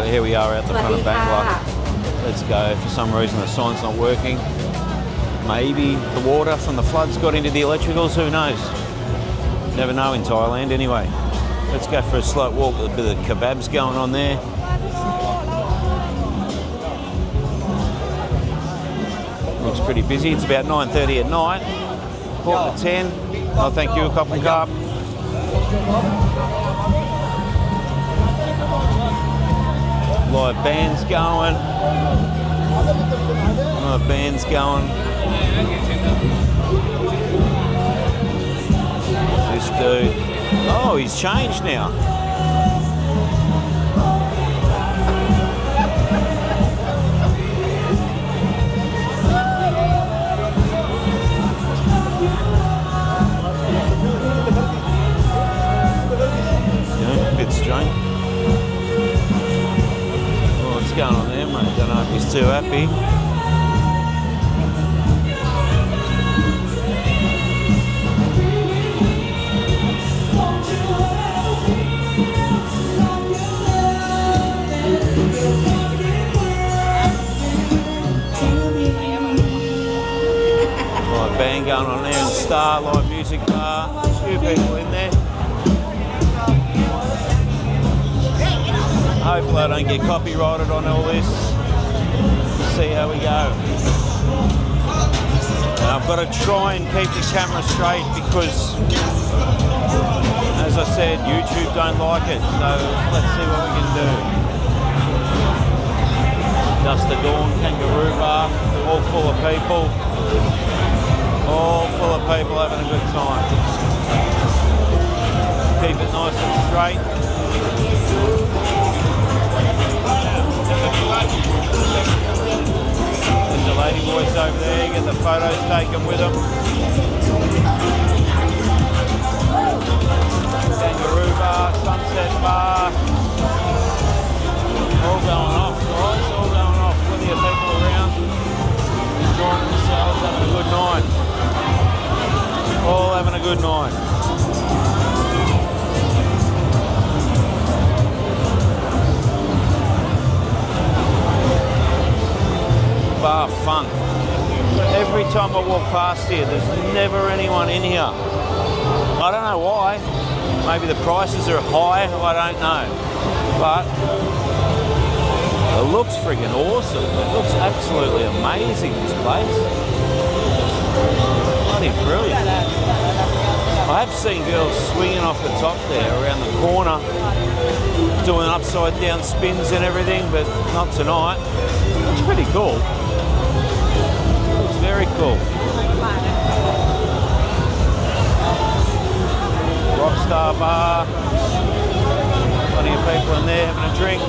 Right, here we are at the front of Bangla. Let's go. For some reason the sign's not working. Maybe the water from the floods got into the electricals, who knows? Never know in Thailand anyway. Let's go for a slow walk. A bit of kebabs going on there. Looks pretty busy. It's about 9:30 at night. Quarter to 10. I'll thank you, a cup and cup. Live bands going. Live bands going. This dude. Oh, he's changed now. Yeah, a bit strange. What's going on there, mate? Don't know if he's too happy. Live band going on there and Star live music bar. A few people in there. Hopefully I don't get copyrighted on all this. See how we go. Now I've got to try and keep the camera straight because, as I said, YouTube don't like it. So let's see what we can do. Just the Dawn, Kangaroo Bar, all full of people. All full of people having a good time. Keep it nice and straight. There's the lady boys over there, get the photos taken with them. Kangaroo Bar, Sunset Bar. All going off, guys, all going off. Plenty of people around, enjoying themselves, having a good night. All having a good night. BarFunk. Every time I walk past here, there's never anyone in here. I don't know why. Maybe the prices are high, I don't know. But it looks freaking awesome. It looks absolutely amazing, this place. Bloody brilliant. I have seen girls swinging off the top there around the corner, doing upside down spins and everything, but not tonight. It's pretty cool. It's very cool. Rockstar Bar. Plenty of people in there having a drink.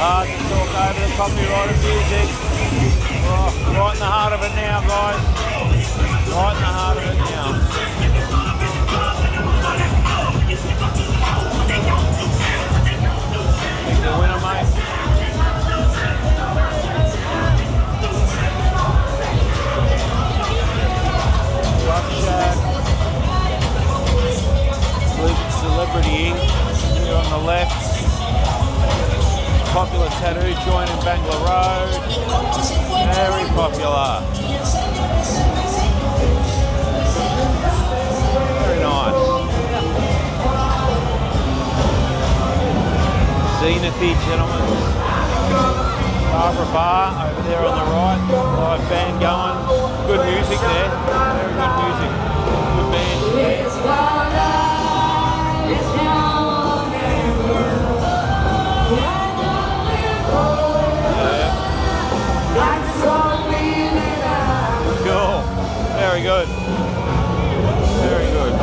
Hard to talk over the copyrighted music. Oh, right in the heart of it now, guys. Right in the heart of it now. Pick the winner, mate. Rock Shack. Celebrity Ink. Here on the left. Popular tattoo joint in Bangla Road. Very popular. Very nice. Zenithy, gentlemen. Barbara Bar over there on the right. Live band going. Good music there. Very good music. Good band. Cool. Very good. Very good.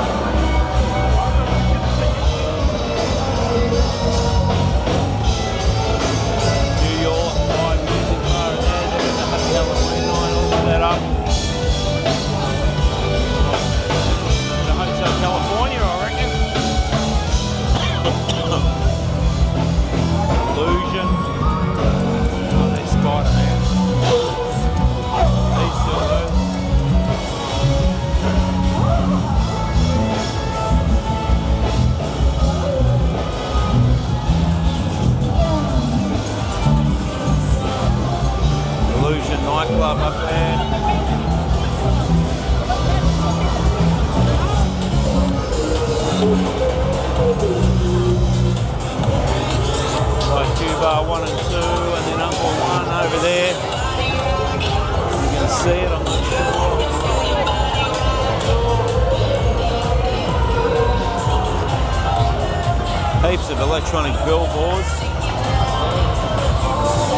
Bar 1 and 2, and then Uncle 1 over there. You can see it, I'm not sure. Heaps of electronic billboards.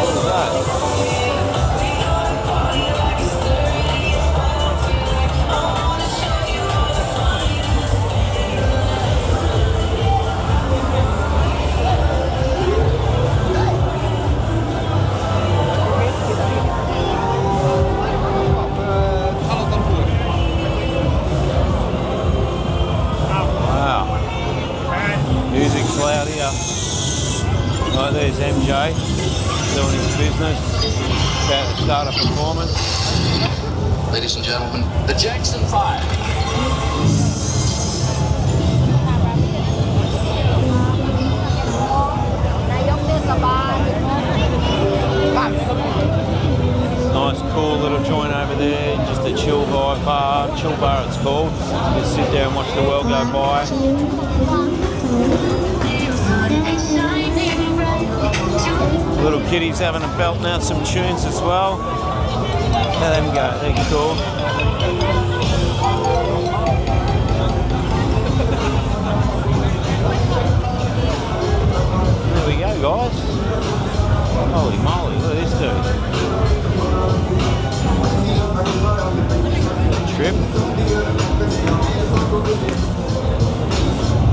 Look at that. Music's loud here. Right, there's MJ doing his business. About to start a performance. Ladies and gentlemen, the Jackson 5. Nice, cool little joint over there. Just a chill vibe bar. Chill bar it's called. Just sit there and watch the world go by. Little kiddies having a belting out some tunes as well. Let them go, they're cool. There we go, guys. Holy moly, look at this dude. Trip.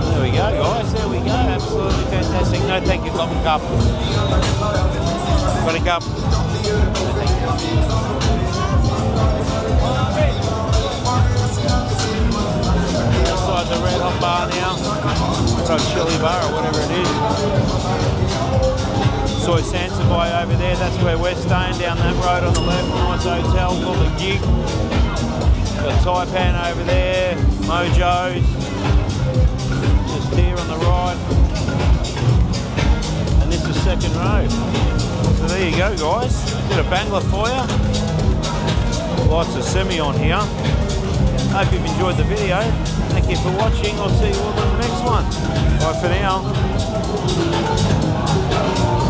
There we go, guys. There we go. Absolutely fantastic. No, thank you. Got a cup. Got a cup. Outside the Red Hot Bar now. Red Hot Chili Bar or whatever it is. Soy Sansabai over there. That's where we're staying, down that road on the left. Nice hotel called the Gig. Got Taipan over there. Mojo's. Here on the right, and this is second row. So there you go, guys. Bit of Bangla for you. Lots of semi on here. Hope you've enjoyed the video. Thank you for watching. I'll see you all in the next one. Bye for now.